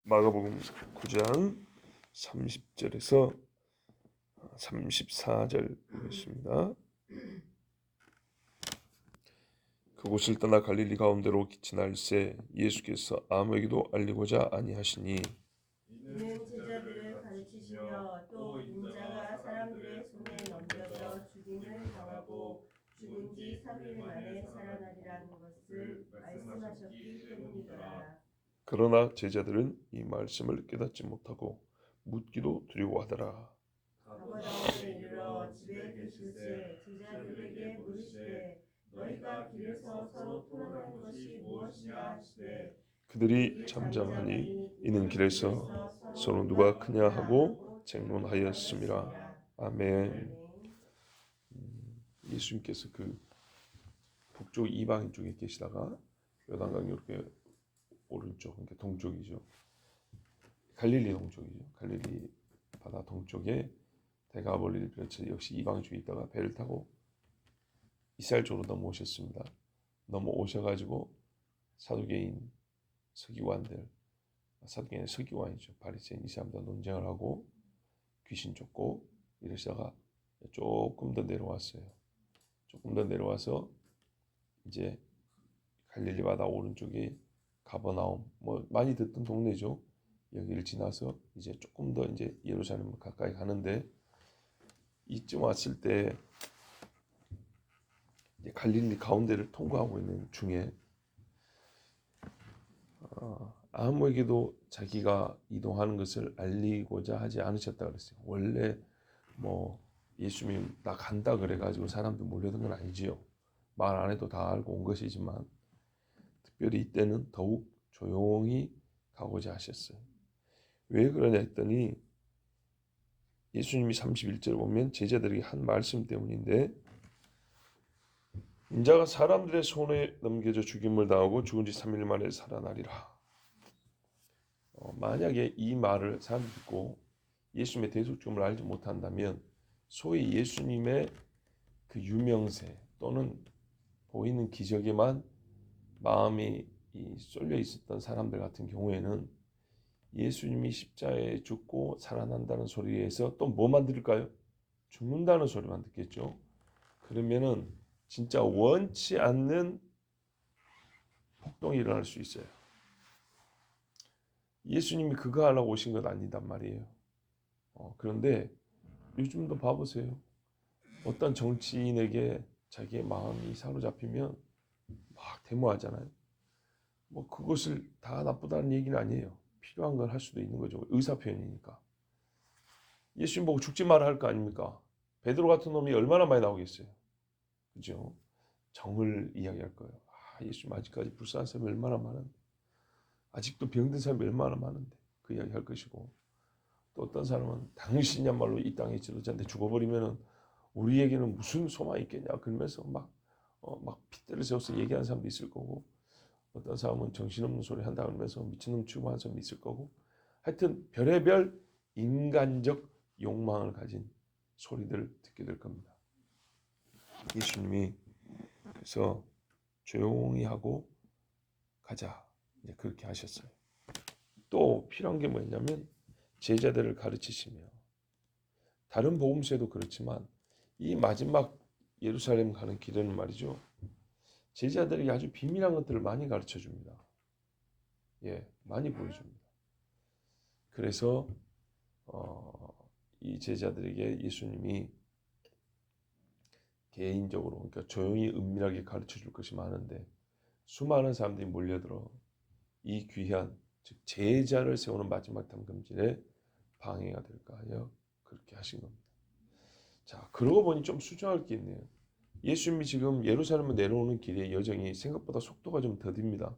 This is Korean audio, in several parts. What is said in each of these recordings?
마가복음 9장 30절에서 34절 보겠습니다. 그곳을 떠나 갈릴리 가운데로 지날새 예수께서 아무에게도 알리고자 아니하시니 이는 제자들을 가르치시며 또 인자가 사람들의 손에 넘겨져 죽임을 당하고 죽은 지 3일 만에 살아나리라는 것을 말씀하셨기 때문이더라. 그러나 제자들은 이 말씀을 깨닫지 못하고 묻기도 두려워하더라. 가버나움에 이르러 집에 계실새 제자들에게 물으시되 너희가 길에서 서로 토론하는 것이 무엇이냐 하시되 그들이 잠잠하니 이는 길에서 서로 누가 크냐 하고 쟁론하였음이라. 아멘. 예수님께서 그 북쪽 이방인 쪽에 계시다가 요단강 이렇게 오른쪽, 그러니까 동쪽이죠. 갈릴리 동쪽이죠. 갈릴리 바다 동쪽에 대가볼리를 비롯해 역시 이방 쪽에 있다가 배를 타고 이스라엘 쪽으로 넘어오셨습니다. 넘어오셔가지고 사두개인 서기관이죠. 바리새인 이 사람들 논쟁을 하고 귀신 쫓고 이러시다가 조금 더 내려왔어요. 조금 더 내려와서 이제 갈릴리 바다 오른쪽에 가버나움, 뭐 많이 듣던 동네죠. 여기를 지나서 이제 조금 더 이제 예루살렘 가까이 가는데 이쯤 왔을 때 이제 갈릴리 가운데를 통과하고 있는 중에 아무에게도 자기가 이동하는 것을 알리고자 하지 않으셨다 그랬어요. 원래 뭐 예수님 나 간다 그래가지고 사람들 몰려든 건 아니지요. 말 안 해도 다 알고 온 것이지만 특별히 이때는 더욱 조용히 가고자 하셨어요. 왜 그러냐 했더니 예수님이 31절 보면 제자들에게 한 말씀 때문인데 인자가 사람들의 손에 넘겨져 죽임을 당하고 죽은 지 3일 만에 살아나리라. 만약에 이 말을 사람들이 듣고 예수님의 대속주임을 알지 못한다면 소위 예수님의 그 유명세 또는 보이는 기적에만 마음이 쏠려 있었던 사람들 같은 경우에는 예수님이 십자가에 죽고 살아난다는 소리에서 또 뭐만 들을까요? 죽는다는 소리만 듣겠죠. 그러면은 진짜 원치 않는 폭동이 일어날 수 있어요. 예수님이 그거 하려고 오신 건 아니단 말이에요. 그런데 요즘도 봐보세요. 어떤 정치인에게 자기의 마음이 사로잡히면 막 데모하잖아요. 뭐 그것을 다 나쁘다는 얘기는 아니에요. 필요한 걸 할 수도 있는 거죠. 의사 표현이니까. 예수님 보고 죽지 마라 할 거 아닙니까? 베드로 같은 놈이 얼마나 많이 나오겠어요. 그죠? 정을 이야기할 거예요. 예수님 아직까지 불쌍한 사람이 얼마나 많은데, 아직도 병든 사람이 얼마나 많은데 그 이야기 할 것이고, 또 어떤 사람은 당신이야말로 이 땅의 지도자인데 죽어버리면은 우리에게는 무슨 소망이 있겠냐 그러면서 막 핏대를 세워서 얘기하는 사람도 있을 거고, 어떤 사람은 정신없는 소리 한다 그러면서 미친놈 취급하는 사람도 있을 거고, 하여튼 별의별 인간적 욕망을 가진 소리들을 듣게 될 겁니다. 예수님이 그래서 조용히 하고 가자 이제 그렇게 하셨어요. 또 필요한 게 뭐였냐면 제자들을 가르치시며, 다른 복음서에도 그렇지만 이 마지막 예루살렘 가는 길에는 말이죠, 제자들이 아주 비밀한 것들을 많이 가르쳐 줍니다. 많이 보여줍니다. 그래서 이 제자들에게 예수님이 개인적으로, 그러니까 조용히 은밀하게 가르쳐 줄 것이 많은데 수많은 사람들이 몰려들어 이 귀한, 즉 제자를 세우는 마지막 담금질에 방해가 될까 하여 그렇게 하신 겁니다. 자, 그러고 보니 좀 수정할 게 있네요. 예수님이 지금 예루살렘을 내려오는 길에 여정이 생각보다 속도가 좀 더딥니다.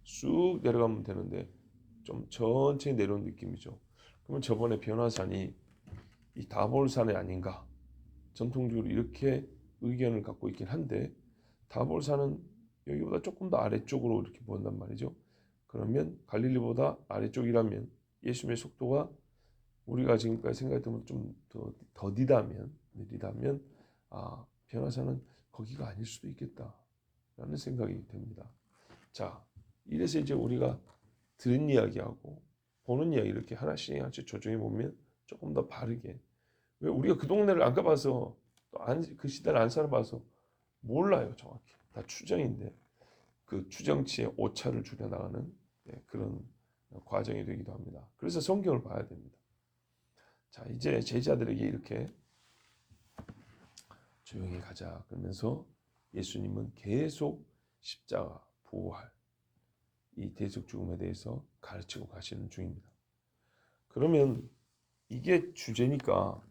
쑥 내려가면 되는데 좀 천천히 내려오는 느낌이죠. 그러면 저번에 변화산이 이 다볼산이 아닌가, 전통적으로 이렇게 의견을 갖고 있긴 한데, 다볼산은 여기보다 조금 더 아래쪽으로 이렇게 보인단 말이죠. 그러면 갈릴리보다 아래쪽이라면 예수님의 속도가 우리가 지금까지 생각했던 것보다 좀 더 느리다면 변화산은 거기가 아닐 수도 있겠다라는 생각이 듭니다. 자, 이래서 이제 우리가 들은 이야기하고 보는 이야기 이렇게 하나씩 조정해 보면 조금 더 바르게. 왜 우리가 그 동네를 안 가봐서 또 그 시대를 안 살아봐서 몰라요 정확히. 다 추정인데 그 추정치의 오차를 줄여나가는 그런 과정이 되기도 합니다. 그래서 성경을 봐야 됩니다. 자, 이제 제자들에게 이렇게 조용히 가자 그러면서 예수님은 계속 십자가, 부활, 이 대속 죽음에 대해서 가르치고 가시는 중입니다. 그러면 이게 주제니까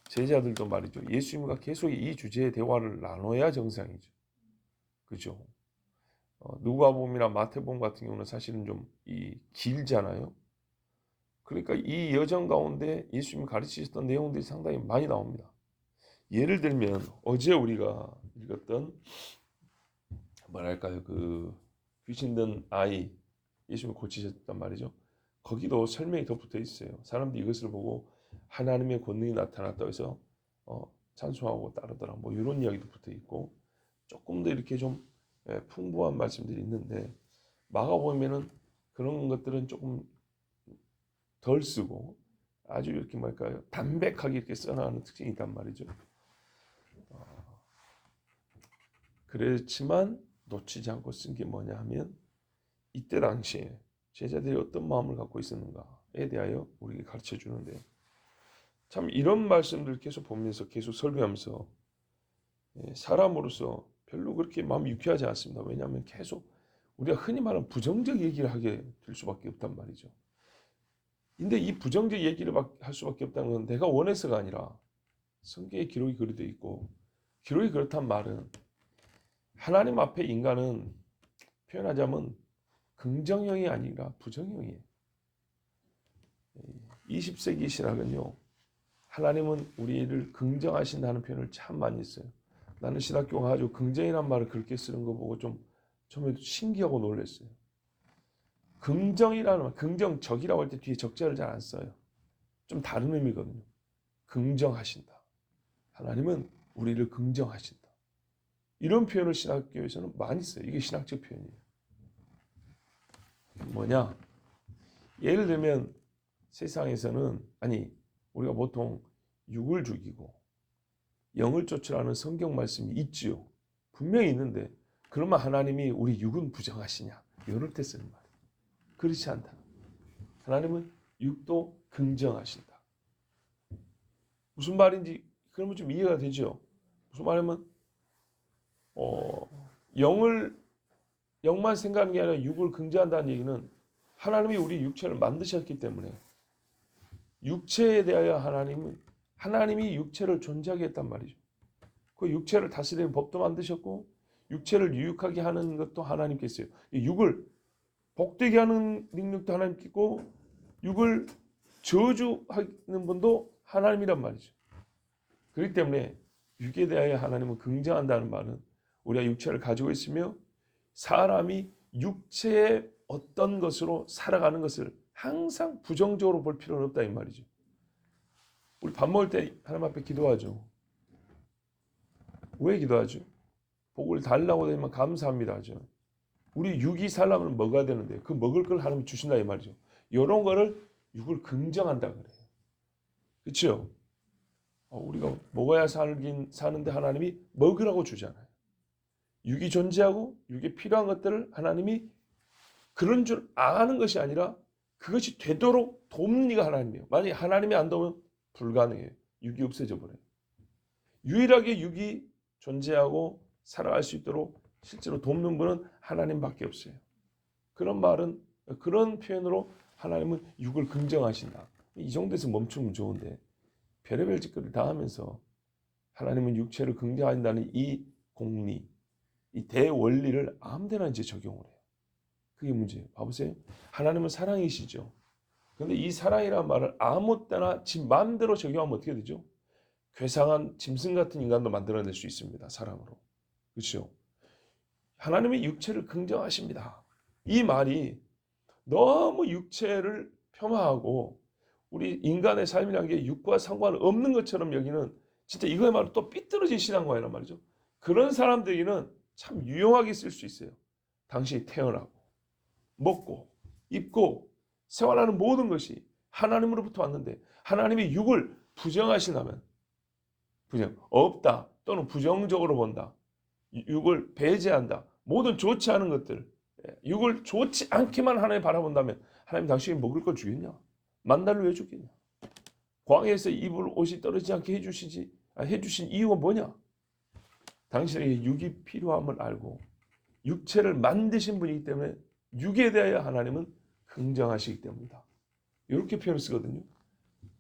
제자들도 말이죠. 예수님과 계속 이 주제의 대화를 나눠야 정상이죠. 그죠? 누가복음이나 마태복음 같은 경우는 사실은 좀 길잖아요. 그러니까 이 여정 가운데 예수님이 가르치셨던 내용들이 상당히 많이 나옵니다. 예를 들면 어제 우리가 읽었던 뭐랄까요, 그 귀신 든 아이 예수님이 고치셨단 말이죠. 거기도 설명이 더 붙어 있어요. 사람들이 이것을 보고 하나님의 권능이 나타났다고 해서 찬송하고 따르더라. 뭐 이런 이야기도 붙어 있고 조금 더 이렇게 좀 풍부한 말씀들이 있는데 마가복음에는 그런 것들은 조금 덜 쓰고 아주 이렇게 뭐랄까요, 담백하게 이렇게 써나가는 특징이 있단 말이죠. 그렇지만 놓치지 않고 쓴 게 뭐냐 하면 이때 당시에 제자들이 어떤 마음을 갖고 있었는가에 대하여 우리에게 가르쳐 주는데, 참 이런 말씀들 계속 보면서 계속 설교하면서 사람으로서 별로 그렇게 마음이 유쾌하지 않습니다. 왜냐하면 계속 우리가 흔히 말하는 부정적 얘기를 하게 될 수밖에 없단 말이죠. 근데 이 부정적 얘기를 할 수밖에 없다는 건 내가 원해서가 아니라 성경의 기록이 그리 되어 있고, 기록이 그렇단 말은 하나님 앞에 인간은 표현하자면 긍정형이 아니라 부정형이에요. 20세기 신학은요, 하나님은 우리를 긍정하신다는 표현을 참 많이 써요. 나는 신학교가 아주 긍정이란 말을 그렇게 쓰는 거 보고 좀 처음에 신기하고 놀랐어요. 긍정이라는 말, 긍정적이라고 할 때 뒤에 적자를 잘 안 써요. 좀 다른 의미거든요. 긍정하신다. 하나님은 우리를 긍정하신다. 이런 표현을 신학교에서는 많이 써요. 이게 신학적 표현이에요. 뭐냐? 예를 들면 세상에서는 우리가 보통 육을 죽이고 영을 쫓으라는 성경 말씀이 있지요. 분명히 있는데 그러면 하나님이 우리 육은 부정하시냐? 이럴 때 쓰는 말이에요. 그렇지 않다. 하나님은 육도 긍정하신다. 무슨 말인지 그러면 좀 이해가 되죠? 무슨 말이면 영만 생각하는 게 아니라 육을 긍정한다는 얘기는 하나님이 우리 육체를 만드셨기 때문에 육체에 대하여 하나님이 육체를 존재하게 했단 말이죠. 그 육체를 다스리는 법도 만드셨고 육체를 유익하게 하는 것도 하나님께서요. 육을 복되게 하는 능력도 하나님께 있고 육을 저주하는 분도 하나님이란 말이죠. 그렇기 때문에 육에 대하여 하나님은 긍정한다는 말은 우리가 육체를 가지고 있으며 사람이 육체의 어떤 것으로 살아가는 것을 항상 부정적으로 볼 필요는 없다 이 말이죠. 우리 밥 먹을 때 하나님 앞에 기도하죠. 왜 기도하죠? 복을 달라고 되면 감사합니다 하죠. 우리 육이 살려면 먹어야 되는데 그 먹을 걸 하나님이 주신다 이 말이죠. 이런 거를 육을 긍정한다 그래요. 그렇죠? 우리가 먹어야 사는데 하나님이 먹으라고 주잖아요. 육이 존재하고 육에 필요한 것들을 하나님이 그런 줄 아는 것이 아니라 그것이 되도록 돕는 이가 하나님이에요. 만약에 하나님이 안 도우면 불가능해요. 육이 없어져 버려요. 유일하게 육이 존재하고 살아갈 수 있도록 실제로 돕는 분은 하나님밖에 없어요. 그런 표현으로 하나님은 육을 긍정하신다. 이 정도에서 멈추면 좋은데 별의별 짓거리를 다 하면서 하나님은 육체를 긍정한다는 이 공리, 이 대원리를 아무데나 이제 적용을 해요. 그게 문제예요. 봐보세요. 하나님은 사랑이시죠. 그런데 이 사랑이라는 말을 아무 때나 지 마음대로 적용하면 어떻게 되죠? 괴상한 짐승 같은 인간도 만들어낼 수 있습니다. 사랑으로. 그렇죠? 하나님의 육체를 긍정하십니다. 이 말이 너무 육체를 폄하하고 우리 인간의 삶이라는 게 육과 상관없는 것처럼 여기는 진짜 이거야말로 또 삐뚤어진 신앙과란 말이죠. 그런 사람들에게는 참 유용하게 쓸 수 있어요. 당신이 태어나고 먹고 입고 생활하는 모든 것이 하나님으로부터 왔는데 하나님이 육을 부정하신다면 부정 없다 또는 부정적으로 본다. 육을 배제한다. 모든 좋지 않은 것들 육을 좋지 않게만 하나님 바라본다면 하나님 당신이 먹을 걸 주겠냐? 만나를 왜 주겠냐? 광야에서 입을 옷이 떨어지지 않게 해주신 이유가 뭐냐? 당신에게 육이 필요함을 알고 육체를 만드신 분이기 때문에 육에 대하여 하나님은 긍정하시기 때문이다. 이렇게 표현을 쓰거든요.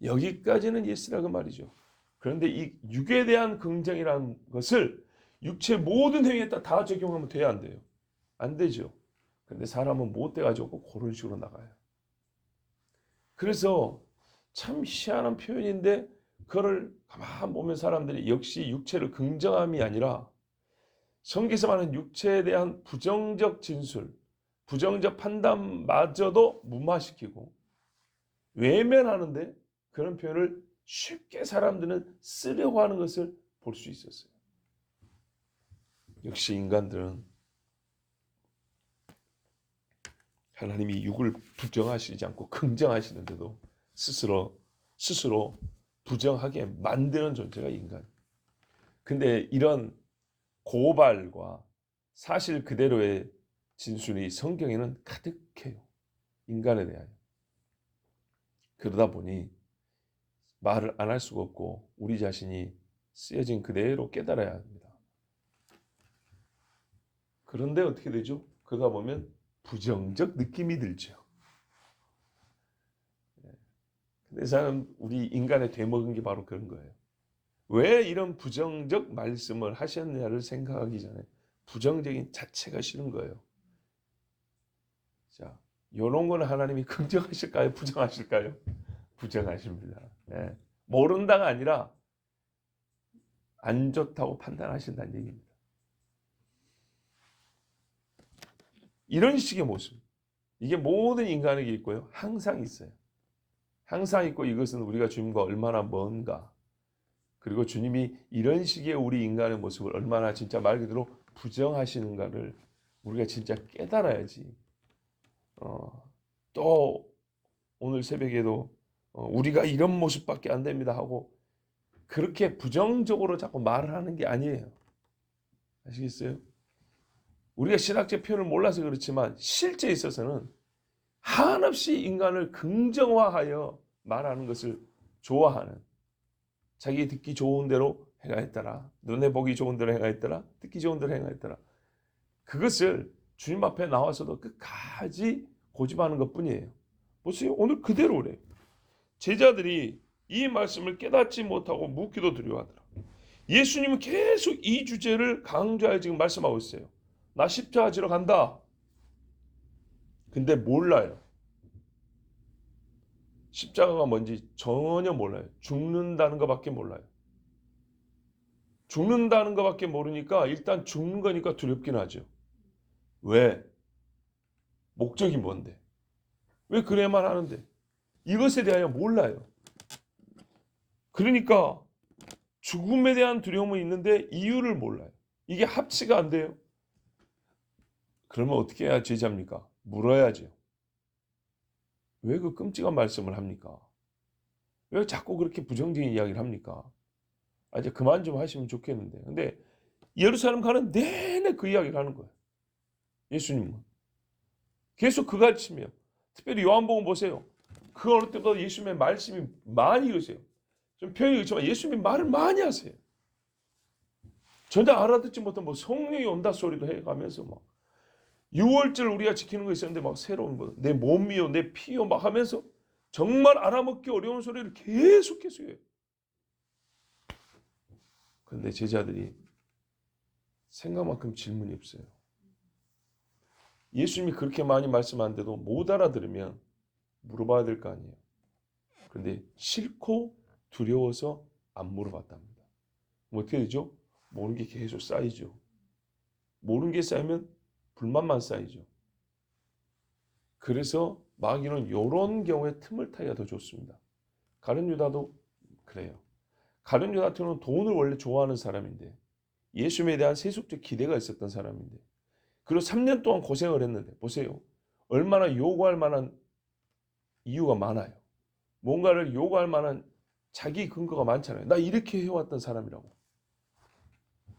여기까지는 예스라 그 말이죠. 그런데 이 육에 대한 긍정이라는 것을 육체 모든 행위에 다 적용하면 돼야 안 돼요? 안 되죠. 근데 사람은 못 돼가지고 그런 식으로 나가요. 그래서 참 희한한 표현인데 그걸 가만 보면 사람들이 역시 육체를 긍정함이 아니라 성경에서 말하는 육체에 대한 부정적 진술, 부정적 판단마저도 무마시키고 외면하는데 그런 표현을 쉽게 사람들은 쓰려고 하는 것을 볼 수 있었어요. 역시 인간들은 하나님이 육을 부정하시지 않고 긍정하시는데도 스스로 부정하게 만드는 존재가 인간. 근데 이런 고발과 사실 그대로의 진술이 성경에는 가득해요. 인간에 대하여. 그러다 보니 말을 안 할 수가 없고 우리 자신이 쓰여진 그대로 깨달아야 합니다. 그런데 어떻게 되죠? 그러다 보면 부정적 느낌이 들죠. 근데 사람 우리 인간의 되먹은 게 바로 그런 거예요. 왜 이런 부정적 말씀을 하셨냐를 생각하기 전에 부정적인 자체가 싫은 거예요. 자, 이런 거는 하나님이 긍정하실까요? 부정하실까요? 부정하십니다. 네. 모른다가 아니라 안 좋다고 판단하신다는 얘기입니다. 이런 식의 모습. 이게 모든 인간에게 있고요. 항상 있어요. 항상 있고 이것은 우리가 주님과 얼마나 먼가. 그리고 주님이 이런 식의 우리 인간의 모습을 얼마나 진짜 말 그대로 부정하시는가를 우리가 진짜 깨달아야지. 또 오늘 새벽에도 우리가 이런 모습밖에 안 됩니다 하고 그렇게 부정적으로 자꾸 말을 하는 게 아니에요. 아시겠어요? 우리가 신학적 표현을 몰라서 그렇지만 실제 있어서는 한없이 인간을 긍정화하여 말하는 것을 좋아하는 자기 듣기 좋은 대로 행하였더라. 눈에 보기 좋은 대로 행하였더라. 듣기 좋은 대로 행하였더라. 그것을 주님 앞에 나와서도 끝까지 고집하는 것뿐이에요. 보세요. 오늘 그대로 그래요. 제자들이 이 말씀을 깨닫지 못하고 묻기도 두려워하더라. 예수님은 계속 이 주제를 강조하여 지금 말씀하고 있어요. 나 십자가 지러 간다. 근데 몰라요. 십자가가 뭔지 전혀 몰라요. 죽는다는 것밖에 몰라요. 죽는다는 것밖에 모르니까 일단 죽는 거니까 두렵긴 하죠. 왜? 목적이 뭔데? 왜 그래야만 하는데? 이것에 대하여 몰라요. 그러니까 죽음에 대한 두려움은 있는데 이유를 몰라요. 이게 합치가 안 돼요. 그러면 어떻게 해야 제자입니까? 물어야죠. 왜 그 끔찍한 말씀을 합니까? 왜 자꾸 그렇게 부정적인 이야기를 합니까? 이제 그만 좀 하시면 좋겠는데. 근데 예루살렘 가는 내내 그 이야기를 하는 거예요. 예수님은. 계속 그 가르침이에요. 특별히 요한복음 보세요. 그 어느 때보다 예수님의 말씀이 많이 읽으세요. 좀 표현이 그렇지만 예수님이 말을 많이 하세요. 전혀 알아듣지 못한 뭐 성령이 온다 소리도 해가면서 막 6월절 우리가 지키는 거 있었는데 막 새로운 거 내 몸이요 내 피요 막 하면서 정말 알아먹기 어려운 소리를 계속 해요. 그런데 제자들이 생각만큼 질문이 없어요. 예수님이 그렇게 많이 말씀하는데도 못 알아들으면 물어봐야 될 거 아니에요. 그런데 싫고 두려워서 안 물어봤답니다. 어떻게 되죠? 모르는 게 계속 쌓이죠. 모르는 게 쌓이면 불만만 쌓이죠. 그래서 마귀는 이런 경우에 틈을 타기가 더 좋습니다. 가룟 유다도 그래요. 가룟 유다 같은 경우는 돈을 원래 좋아하는 사람인데 예수님에 대한 세속적 기대가 있었던 사람인데 그리고 3년 동안 고생을 했는데 보세요. 얼마나 요구할 만한 이유가 많아요. 뭔가를 요구할 만한 자기 근거가 많잖아요. 나 이렇게 해왔던 사람이라고.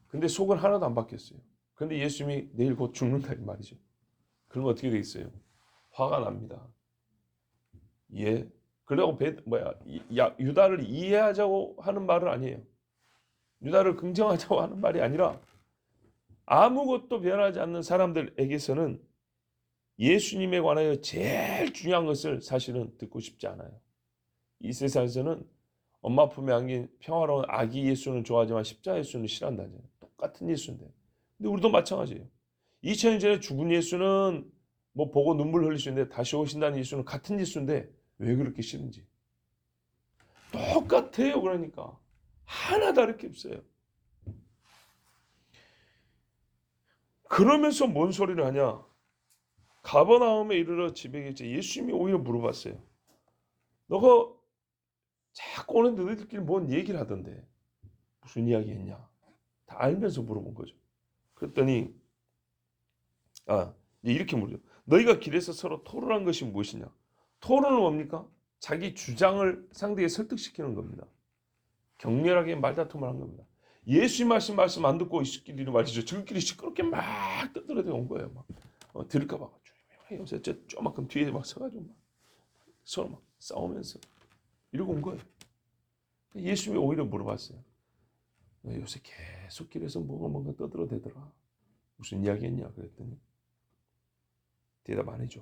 근데 속은 하나도 안 바뀌었어요. 근데 예수님이 내일 곧 죽는다 이 말이죠. 그럼 어떻게 되겠어요? 화가 납니다. 예. 그러고 유다를 이해하자고 하는 말은 아니에요. 유다를 긍정하자고 하는 말이 아니라 아무것도 변하지 않는 사람들에게서는 예수님에 관하여 제일 중요한 것을 사실은 듣고 싶지 않아요. 이 세상에서는 엄마 품에 안긴 평화로운 아기 예수는 좋아하지만 십자가 예수는 싫어한다잖아요. 똑같은 예수인데. 근데 우리도 마찬가지예요. 2000년 전에 죽은 예수는 뭐 보고 눈물 흘릴 수 있는데 다시 오신다는 예수는 같은 예수인데 왜 그렇게 싫은지. 똑같아요. 그러니까. 하나 다를 게 없어요. 그러면서 뭔 소리를 하냐. 가버나움에 이르러 집에 계시자 예수님이 오히려 물어봤어요. 너가 자꾸 오는 너희들끼리 뭔 얘기를 하던데 무슨 이야기 했냐. 다 알면서 물어본 거죠. 그랬더니 이렇게 물어요. 너희가 길에서 서로 토론한 것이 무엇이냐. 토론은 뭡니까? 자기 주장을 상대에 설득시키는 겁니다. 격렬하게 말다툼을 한 겁니다. 예수님 하신 말씀 안 듣고 이끼리 말이죠. 저끼리 시끄럽게 막 떠들어대 온 거예요. 막 들을까 봐 요새 조만큼 뒤에 막 서가지고 막 서로 막 싸우면서 이러고 온 거예요. 예수님이 오히려 물어봤어요. 요새 계속 길에서 뭔가 떠들어대더라. 무슨 이야기 했냐 그랬더니 대답 안 해줘.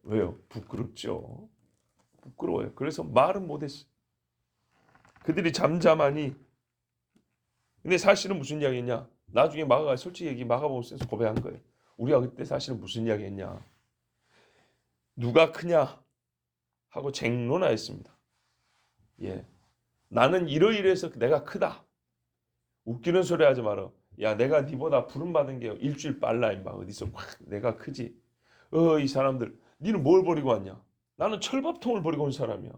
왜요? 부끄럽죠. 부끄러워요. 그래서 말은 못했어요. 그들이 잠잠하니. 근데 사실은 무슨 이야기 했냐. 나중에 마가가 솔직히 얘기 마가복음에서 고백한 거예요. 우리가 그때 사실은 무슨 이야기 했냐. 누가 크냐 하고 쟁론하였습니다. 예, 나는 이러이러해서 내가 크다. 웃기는 소리 하지 마라. 야, 내가 니보다 부름받은 게 일주일 빨라 임마. 어디서 내가 크지. 이 사람들 니는 뭘 버리고 왔냐. 나는 철밥통을 버리고 온 사람이야.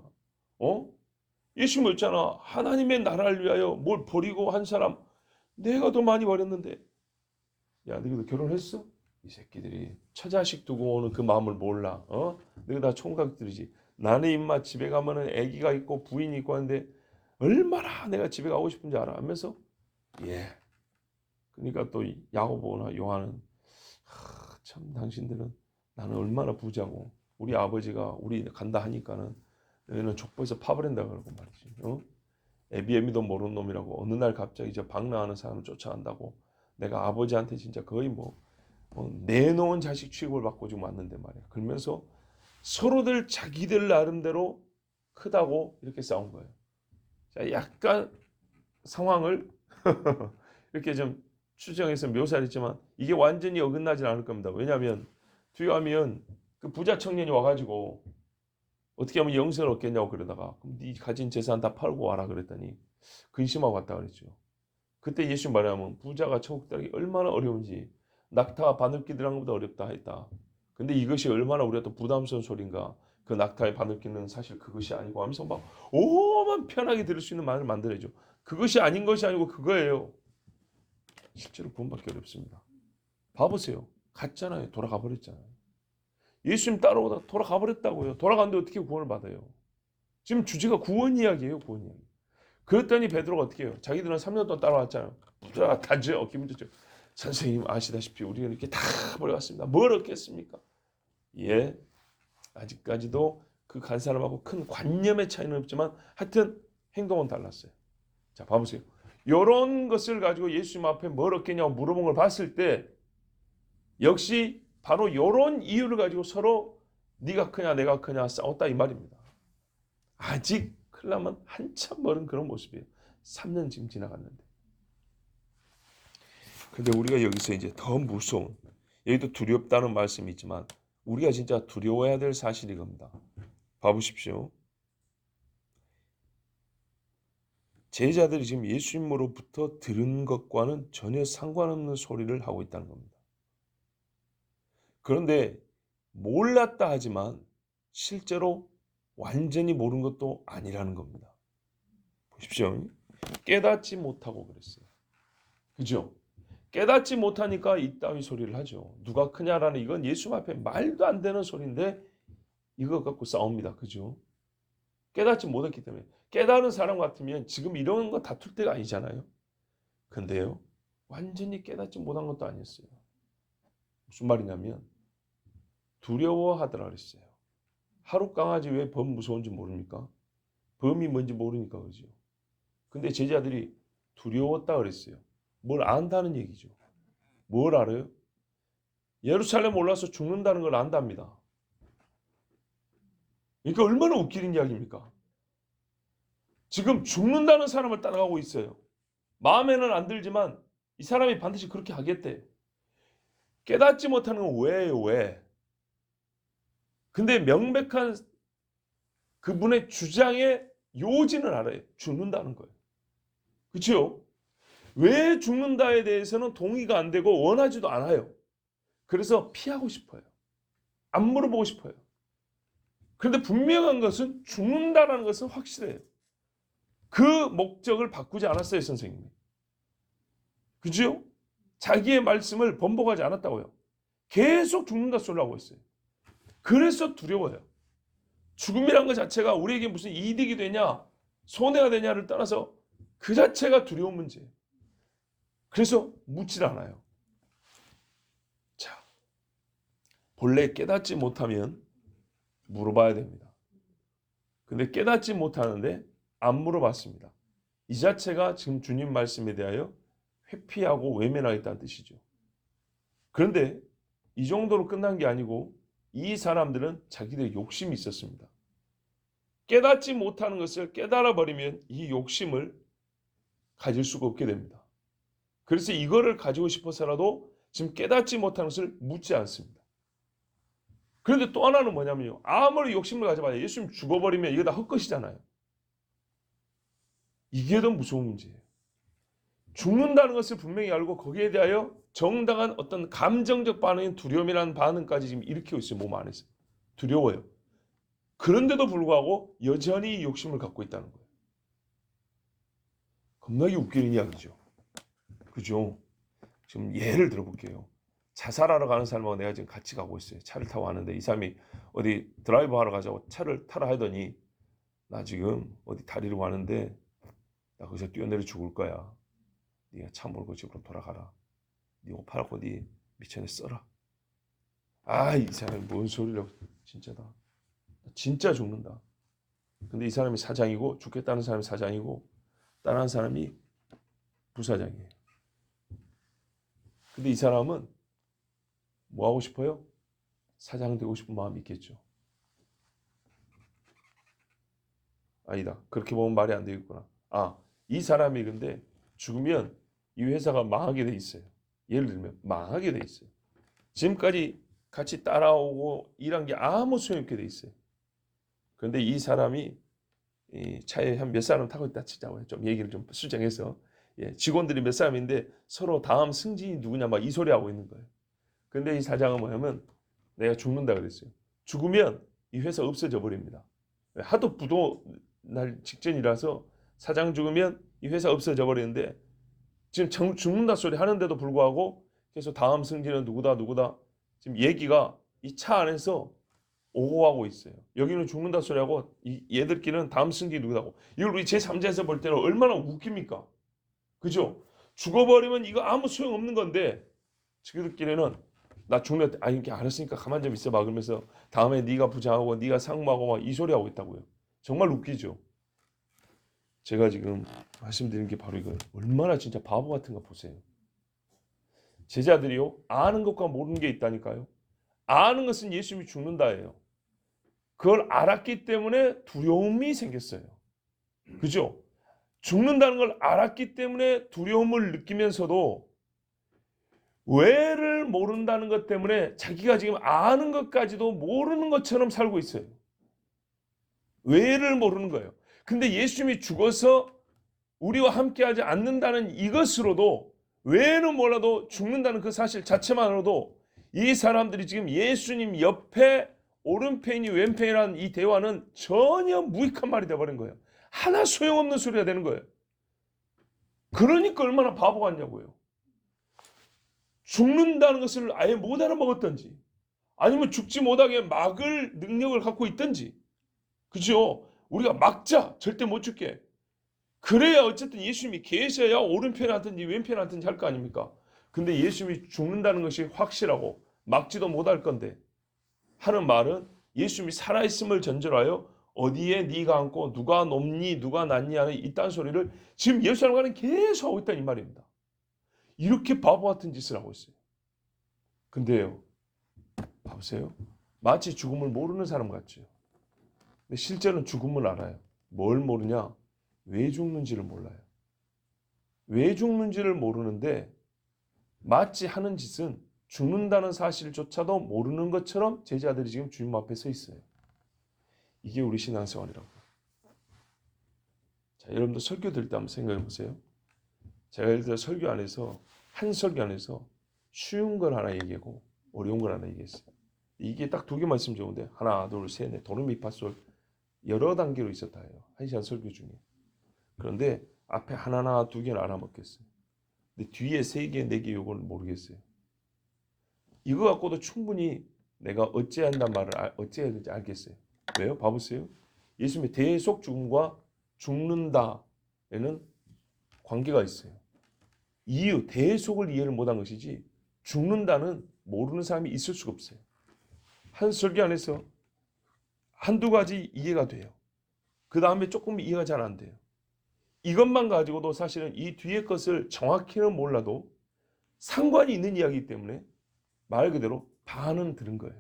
예수님 있잖아. 하나님의 나라를 위하여 뭘 버리고 한 사람. 내가 더 많이 버렸는데. 야, 너희도 결혼했어? 이 새끼들이 처자식 두고 오는 그 마음을 몰라. 너희 다 총각들이지. 나는 임마 집에 가면은 아기가 있고 부인이 있고 하는데 얼마나 내가 집에 가고 싶은지 알아 하면서. 예. 그러니까 또 야고보나 요한은 참 당신들은 나는 얼마나 부자고 우리 아버지가 우리 간다 하니까는 너희는 족보에서 파버린다 그러고 말이지. 애비애미도 모르는 놈이라고 어느 날 갑자기 이제 방랑하는 사람을 쫓아간다고 내가 아버지한테 진짜 거의 내놓은 자식 취급을 받고 지금 왔는데 말이야. 그러면서 서로들 자기들 나름대로 크다고 이렇게 싸운 거예요. 자, 약간 상황을 이렇게 좀 추정해서 묘사를 했지만 이게 완전히 어긋나진 않을 겁니다. 왜냐하면 뒤에 가면 그 부자 청년이 와가지고 어떻게 하면 영생을 얻겠냐고 그러다가 그럼 네 가진 재산 다 팔고 와라 그랬더니 근심하고 왔다 그랬죠. 그때 예수 말하면 부자가 천국 들어가기 얼마나 어려운지 낙타와 바늘기 들어가는 것보다 어렵다 했다. 근데 이것이 얼마나 우리가 또 부담스러운 소린가. 그 낙타의 바늘기는 사실 그것이 아니고 하면서 막 오만 편하게 들을 수 있는 말을 만들어야죠. 그것이 아닌 것이 아니고 그거예요. 실제로 구원받기 어렵습니다. 봐보세요. 갔잖아요. 돌아가 버렸잖아요. 예수님 따라오다 돌아가 버렸다고요. 돌아갔는데 어떻게 구원을 받아요? 지금 주제가 구원 이야기예요. 구원 이야기. 그랬더니 베드로가 어떻게 해요? 자기들은 3년 동안 따라왔잖아요. 부자 단지 기분 좋죠. 선생님 아시다시피 우리가 이렇게 다 버려왔습니다. 뭘 얻겠습니까? 예, 아직까지도 그 간 사람하고 큰 관념의 차이는 없지만 하여튼 행동은 달랐어요. 자, 봐보세요. 이런 것을 가지고 예수님 앞에 뭘 얻겠냐고 물어본 걸 봤을 때 역시 바로 이런 이유를 가지고 서로 네가 크냐 내가 크냐 싸웠다 이 말입니다. 아직 클라면 한참 멀은 그런 모습이에요. 3년 지금 지나갔는데. 근데 우리가 여기서 이제 더 무서운, 여기도 두렵다는 말씀이 있지만 우리가 진짜 두려워해야 될 사실이 겁니다. 봐보십시오. 제자들이 지금 예수님으로부터 들은 것과는 전혀 상관없는 소리를 하고 있다는 겁니다. 그런데 몰랐다 하지만 실제로 완전히 모른 것도 아니라는 겁니다. 보십시오. 깨닫지 못하고 그랬어요. 그죠? 깨닫지 못하니까 이따위 소리를 하죠. 누가 크냐라는 이건 예수 앞에 말도 안 되는 소리인데 이거 갖고 싸웁니다. 그죠? 깨닫지 못했기 때문에. 깨달은 사람 같으면 지금 이런 거 다툴 때가 아니잖아요. 근데요, 완전히 깨닫지 못한 것도 아니었어요. 무슨 말이냐면 두려워하더라 그랬어요. 하루 강아지 왜 범 무서운지 모릅니까? 범이 뭔지 모르니까 그러죠. 근데 제자들이 두려웠다 그랬어요. 뭘 안다는 얘기죠. 뭘 알아요? 예루살렘 올라서 죽는다는 걸 안답니다. 그러니까 얼마나 웃기는 이야기입니까? 지금 죽는다는 사람을 따라가고 있어요. 마음에는 안 들지만 이 사람이 반드시 그렇게 하겠대. 깨닫지 못하는 건 왜예요? 왜? 근데 명백한 그분의 주장의 요지는 알아요. 죽는다는 거예요. 그렇죠? 왜 죽는다에 대해서는 동의가 안 되고 원하지도 않아요. 그래서 피하고 싶어요. 안 물어보고 싶어요. 그런데 분명한 것은 죽는다는 것은 확실해요. 그 목적을 바꾸지 않았어요, 선생님이. 그죠? 자기의 말씀을 번복하지 않았다고요. 계속 죽는다 소리를 하고 있어요. 그래서 두려워요. 죽음이란 것 자체가 우리에게 무슨 이득이 되냐, 손해가 되냐를 떠나서 그 자체가 두려운 문제예요. 그래서 묻질 않아요. 자, 본래 깨닫지 못하면 물어봐야 됩니다. 근데 깨닫지 못하는데 안 물어봤습니다. 이 자체가 지금 주님 말씀에 대하여 회피하고 외면하겠다는 뜻이죠. 그런데 이 정도로 끝난 게 아니고 이 사람들은 자기들의 욕심이 있었습니다. 깨닫지 못하는 것을 깨달아 버리면 이 욕심을 가질 수가 없게 됩니다. 그래서 이거를 가지고 싶어서라도 지금 깨닫지 못하는 것을 묻지 않습니다. 그런데 또 하나는 뭐냐면요. 아무리 욕심을 가져봐야 예수님 죽어버리면 이거 다 헛것이잖아요. 이게 더 무서운 문제예요. 죽는다는 것을 분명히 알고 거기에 대하여 정당한 어떤 감정적 반응인 두려움이라는 반응까지 지금 일으키고 있어요. 몸 안에서. 두려워요. 그런데도 불구하고 여전히 욕심을 갖고 있다는 거예요. 겁나게 웃기는 이야기죠. 그죠? 지금 예를 들어볼게요. 자살하러 가는 사람하고 내가 지금 같이 가고 있어요. 차를 타고 가는데 이 사람이 어디 드라이브 하러 가자고 차를 타러 하더니 나 지금 어디 다리로 가는데 나 거기서 뛰어내려 죽을 거야. 네가 차 몰고 집으로 돌아가라. 네 옷 팔고 네 미천에 써라. 아, 이 사람이 뭔 소리라고. 진짜다. 진짜 죽는다. 근데 이 사람이 사장이고 죽겠다는 사람이 사장이고 다른 사람이 부사장이에요. 근데 이 사람은 뭐 하고 싶어요? 사장 되고 싶은 마음이 있겠죠. 아니다. 그렇게 보면 말이 안 되겠구나. 아, 이 사람이 근데 죽으면 이 회사가 망하게 돼 있어요. 예를 들면 망하게 돼 있어요. 지금까지 같이 따라오고 일한 게 아무 소용없게 돼 있어요. 그런데 이 사람이 이 차에 한 몇 사람 타고 있다 치자고요. 좀 얘기를 좀 수정해서 직원들이 몇 사람인데 서로 다음 승진이 누구냐 막 이 소리 하고 있는 거예요. 근데 이 사장은 뭐냐면 내가 죽는다 그랬어요. 죽으면 이 회사 없어져 버립니다. 하도 부도 날 직전이라서 사장 죽으면 이 회사 없어져 버리는데 지금 죽는다 소리 하는데도 불구하고 계속 다음 승진은 누구다 지금 얘기가 이 차 안에서 오고 가고 있어요. 여기는 죽는다 소리하고 얘들끼리는 다음 승진이 누구다고. 이걸 우리 제3자에서 볼 때는 얼마나 웃깁니까? 그죠? 죽어버리면 이거 아무 소용없는 건데 지들끼리는 나 죽는다. 아니 이렇게 알았으니까 가만 좀 있어봐. 그러면서 다음에 네가 부장하고 네가 상무하고 막 이 소리 하고 있다고요. 정말 웃기죠. 제가 지금 말씀드리는 게 바로 이거예요. 얼마나 진짜 바보 같은 거 보세요. 제자들이요. 아는 것과 모르는 게 있다니까요. 아는 것은 예수님이 죽는다예요. 그걸 알았기 때문에 두려움이 생겼어요. 그죠? 죽는다는 걸 알았기 때문에 두려움을 느끼면서도 왜를 모른다는 것 때문에 자기가 지금 아는 것까지도 모르는 것처럼 살고 있어요. 왜를 모르는 거예요. 근데 예수님이 죽어서 우리와 함께하지 않는다는 이것으로도 왜는 몰라도 죽는다는 그 사실 자체만으로도 이 사람들이 지금 예수님 옆에 오른편이 왼편이라는 이 대화는 전혀 무익한 말이 되어버린 거예요. 하나 소용없는 소리가 되는 거예요. 그러니까 얼마나 바보 같냐고요. 죽는다는 것을 아예 못 알아먹었던지 아니면 죽지 못하게 막을 능력을 갖고 있든지, 그죠? 우리가 막자, 절대 못 죽게. 그래야 어쨌든 예수님이 계셔야 오른편에 하든지 왼편에 하든지 할 거 아닙니까? 근데 예수님이 죽는다는 것이 확실하고 막지도 못할 건데 하는 말은 예수님이 살아있음을 전제로 하여 어디에 네가 앉고 누가 높니 누가 낮니 하는 이딴 소리를 지금 예수님과는 계속 하고 있다는 이 말입니다. 이렇게 바보 같은 짓을 하고 있어요. 근데요, 봐보세요. 마치 죽음을 모르는 사람 같죠. 근데 실제로는 죽음을 알아요. 뭘 모르냐? 왜 죽는지를 몰라요. 왜 죽는지를 모르는데 마치 하는 짓은 죽는다는 사실조차도 모르는 것처럼 제자들이 지금 주님 앞에 서 있어요. 이게 우리 신앙생활이라고요. 자, 여러분도 설교 들을 때 한번 생각해 보세요. 제가 예를 들어 설교 안에서 한 설교 안에서 쉬운 걸 하나 얘기하고 어려운 걸 하나 얘기했어요. 이게 딱 두 개만 있으면 좋은데 하나, 둘, 셋, 넷, 도레미파솔 여러 단계로 있었다 해요. 한 시간 설교 중에. 그런데 앞에 하나나 두 개는 알아먹겠어요. 근데 뒤에 세 개, 네 개 요거는 모르겠어요. 이거 갖고도 충분히 내가 어찌해야 한다는 말을 어찌해야 될지 알겠어요. 왜요? 봐보세요. 예수님의 대속 죽음과 죽는다에는 관계가 있어요. 이유, 대속을 이해를 못한 것이지 죽는다는 모르는 사람이 있을 수가 없어요. 한 설교 안에서 한두 가지 이해가 돼요. 그 다음에 조금 이해가 잘 안 돼요. 이것만 가지고도 사실은 이 뒤의 것을 정확히는 몰라도 상관이 있는 이야기이기 때문에 말 그대로 반은 들은 거예요.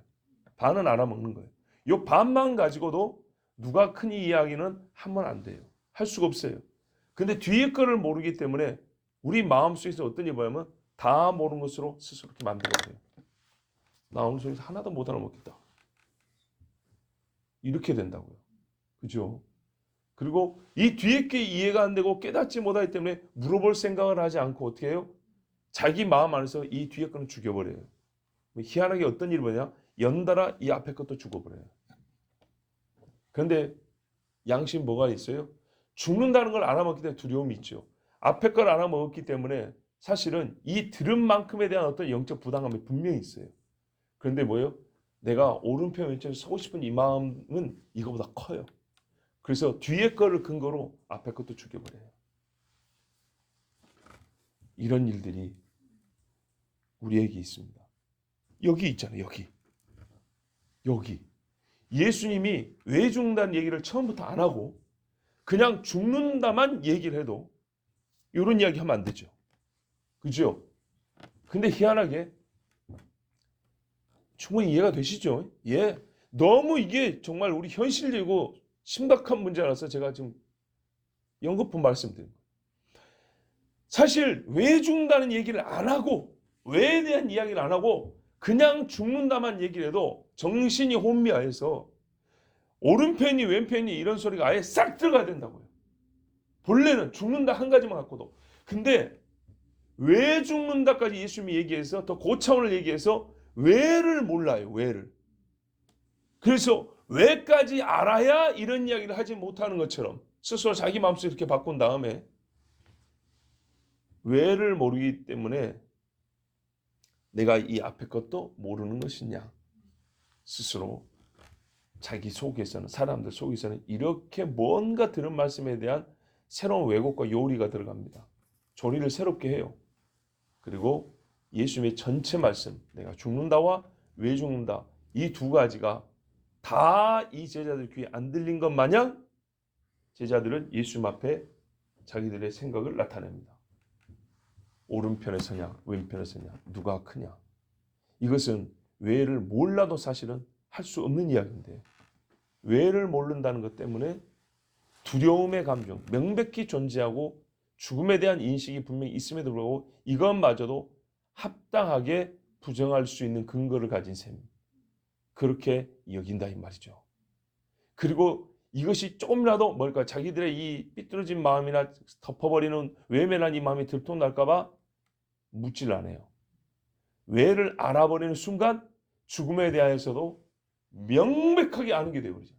반은 알아먹는 거예요. 이 반만 가지고도 누가 크니 이야기는 하면 안 돼요. 할 수가 없어요. 근데 뒤의 거를 모르기 때문에 우리 마음속에서 어떤 일이 뭐냐면 다 모르는 것으로 스스로 이렇게 만들어버려요. 나 오늘 속에서 하나도 못 알아먹겠다. 이렇게 된다고요. 그죠? 그리고 이 뒤에 게 이해가 안 되고 깨닫지 못하기 때문에 물어볼 생각을 하지 않고 어떻게 해요? 자기 마음 안에서 이 뒤에 거는 죽여버려요. 희한하게 어떤 일이 뭐냐? 연달아 이 앞에 것도 죽어버려요. 그런데 양심 뭐가 있어요? 죽는다는 걸 알아먹기 때문에 두려움이 있죠. 앞에 걸 알아먹었기 때문에 사실은 이 들은 만큼에 대한 어떤 영적 부담감이 분명히 있어요. 그런데 뭐예요? 내가 오른편 왼쪽에 서고 싶은 이 마음은 이거보다 커요. 그래서 뒤에 거를 근거로 앞에 것도 죽여버려요. 이런 일들이 우리에게 있습니다. 여기 있잖아요. 여기. 예수님이 왜 죽는다는 얘기를 처음부터 안 하고 그냥 죽는다만 얘기를 해도 이런 이야기 하면 안 되죠. 그죠? 근데 희한하게 충분히 이해가 되시죠? 예. 너무 이게 정말 우리 현실적이고 심각한 문제라서 제가 지금 연거푸 말씀드린 거예요. 사실 왜 죽는다는 얘기를 안 하고 왜에 대한 이야기를 안 하고 그냥 죽는다만 얘기를 해도 정신이 혼미해서 오른편이 왼편이 이런 소리가 아예 싹 들어가야 된다고요. 본래는 죽는다 한 가지만 갖고도. 근데 왜 죽는다까지 예수님이 얘기해서 더 고차원을 얘기해서 왜를 몰라요. 왜를. 그래서 왜까지 알아야 이런 이야기를 하지 못하는 것처럼 스스로 자기 마음속에 이렇게 바꾼 다음에 왜를 모르기 때문에 내가 이 앞에 것도 모르는 것이냐. 스스로 자기 속에서는 사람들 속에서는 이렇게 뭔가 들은 말씀에 대한 새로운 왜곡과 요리가 들어갑니다. 조리를 새롭게 해요. 그리고 예수님의 전체 말씀, 내가 죽는다와 왜 죽는다, 이 두 가지가 다 이 제자들 귀에 안 들린 것 마냥 제자들은 예수님 앞에 자기들의 생각을 나타냅니다. 오른편에 서냐 왼편에 서냐 누가 크냐. 이것은 왜를 몰라도 사실은 할 수 없는 이야기인데 왜를 모른다는 것 때문에 두려움의 감정 명백히 존재하고 죽음에 대한 인식이 분명히 있음에도 불구하고 이것마저도 합당하게 부정할 수 있는 근거를 가진 셈. 그렇게 여긴다 이 말이죠. 그리고 이것이 조금이라도 뭘까 자기들의 이 삐뚤어진 마음이나 덮어버리는 외면한 이 마음이 들통날까 봐 묻질 않아요. 왜를 알아버리는 순간 죽음에 대해서도 명백하게 아는 게 되어버리죠.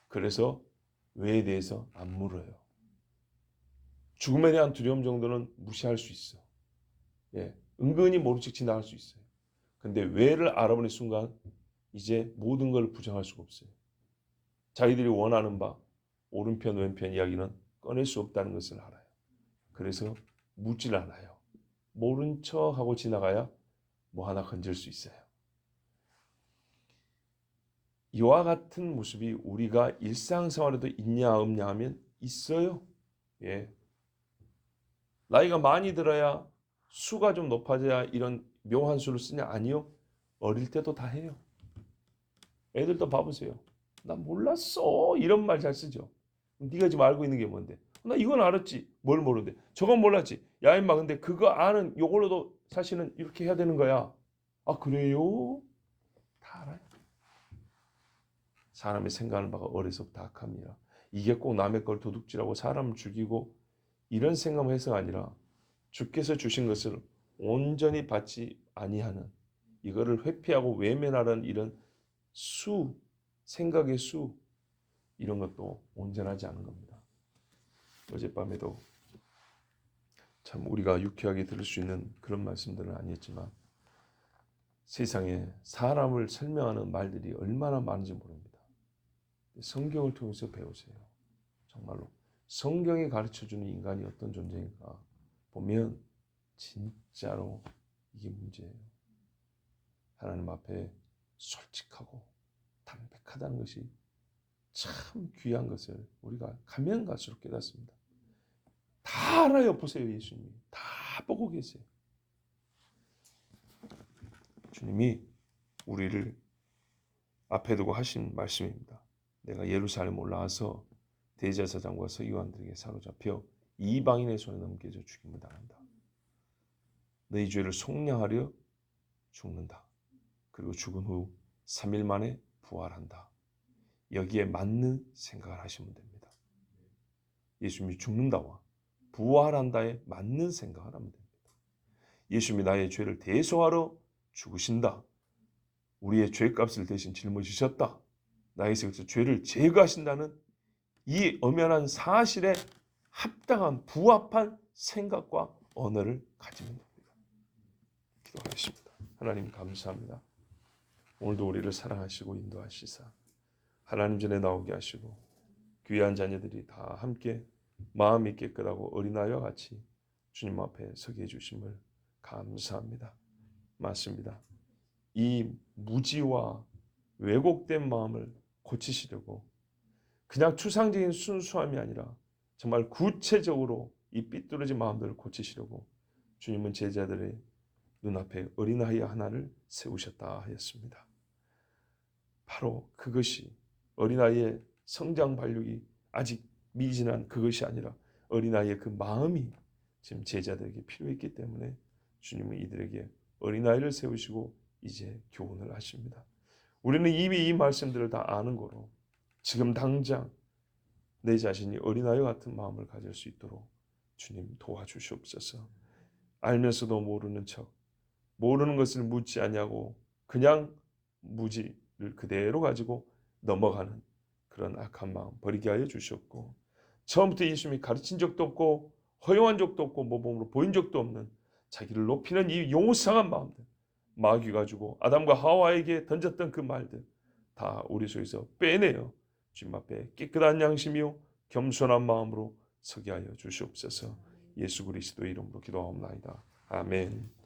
그래서 왜에 대해서 안 물어요. 죽음에 대한 두려움 정도는 무시할 수 있어. 예, 은근히 모른 척 지나갈 수 있어요. 근데 왜를 알아보는 순간 이제 모든 걸 부정할 수가 없어요. 자기들이 원하는 바 오른편 왼편 이야기는 꺼낼 수 없다는 것을 알아요. 그래서 묻질 않아요. 모른 척하고 지나가야 뭐 하나 건질 수 있어요. 이와 같은 모습이 우리가 일상생활에도 있냐 없냐 하면 있어요. 예. 나이가 많이 들어야 수가 좀 높아져야 이런 묘한 수를 쓰냐? 아니요. 어릴 때도 다 해요. 애들도 봐보세요. 나 몰랐어. 이런 말 잘 쓰죠. 네가 지금 알고 있는 게 뭔데? 나 이건 알았지. 뭘 모르는데? 저건 몰랐지. 야 임마 근데 그거 아는 요걸로도 사실은 이렇게 해야 되는 거야. 아 그래요? 다 알아요. 사람의 생각하는 바가 어리석다 악합니다. 이게 꼭 남의 걸 도둑질하고 사람을 죽이고 이런 생각을 해서가 아니라 주께서 주신 것을 온전히 받지 아니하는 이거를 회피하고 외면하는 이런 생각의 이런 것도 온전하지 않은 겁니다. 어젯밤에도 참 우리가 유쾌하게 들을 수 있는 그런 말씀들은 아니었지만 세상에 사람을 설명하는 말들이 얼마나 많은지 모릅니다. 성경을 통해서 배우세요. 정말로 성경이 가르쳐주는 인간이 어떤 존재인가 보면 진짜로 이게 문제예요. 하나님 앞에 솔직하고 담백하다는 것이 참 귀한 것을 우리가 가면 갈수록 깨닫습니다. 다 알아요. 보세요. 예수님이 다 보고 계세요. 주님이 우리를 앞에 두고 하신 말씀입니다. 내가 예루살렘 올라와서 대제사장과 서기관들에게 사로잡혀 이방인의 손에 넘겨져 죽임을 당한다. 너희 죄를 속량하려 죽는다. 그리고 죽은 후 3일 만에 부활한다. 여기에 맞는 생각을 하시면 됩니다. 예수님이 죽는다와 부활한다에 맞는 생각을 하면 됩니다. 예수님이 나의 죄를 대속하러 죽으신다. 우리의 죄값을 대신 짊어지셨다. 나에게서 죄를 제거하신다는 이 엄연한 사실에 합당한 부합한 생각과 언어를 가지면 됩니다. 기도하겠습니다. 하나님 감사합니다. 오늘도 우리를 사랑하시고 인도하시사 하나님 전에 나오게 하시고 귀한 자녀들이 다 함께 마음이 깨끗하고 어린아이와 같이 주님 앞에 서게 해주심을 감사합니다. 맞습니다. 이 무지와 왜곡된 마음을 고치시려고 그냥 추상적인 순수함이 아니라 정말 구체적으로 이 삐뚤어진 마음들을 고치시려고 주님은 제자들의 눈앞에 어린아이 하나를 세우셨다 하였습니다. 바로 그것이 어린아이의 성장 발육이 아직 미진한 그것이 아니라 어린아이의 그 마음이 지금 제자들에게 필요했기 때문에 주님은 이들에게 어린아이를 세우시고 이제 교훈을 하십니다. 우리는 이미 이 말씀들을 다 아는 거로 지금 당장 내 자신이 어린아이와 같은 마음을 가질 수 있도록 주님 도와주시옵소서. 알면서도 모르는 척 모르는 것을 묻지 아니하고 그냥 무지를 그대로 가지고 넘어가는 그런 악한 마음 버리게 하여 주시옵고 처음부터 예수님이 가르친 적도 없고 허용한 적도 없고 모범으로 보인 적도 없는 자기를 높이는 이 용상한 마음들 마귀가 주고 아담과 하와에게 던졌던 그 말들 다 우리 속에서 빼내어 주님 앞에 깨끗한 양심이요 겸손한 마음으로 서게 하여 주시옵소서. 예수 그리스도의 이름으로 기도하옵나이다. 아멘.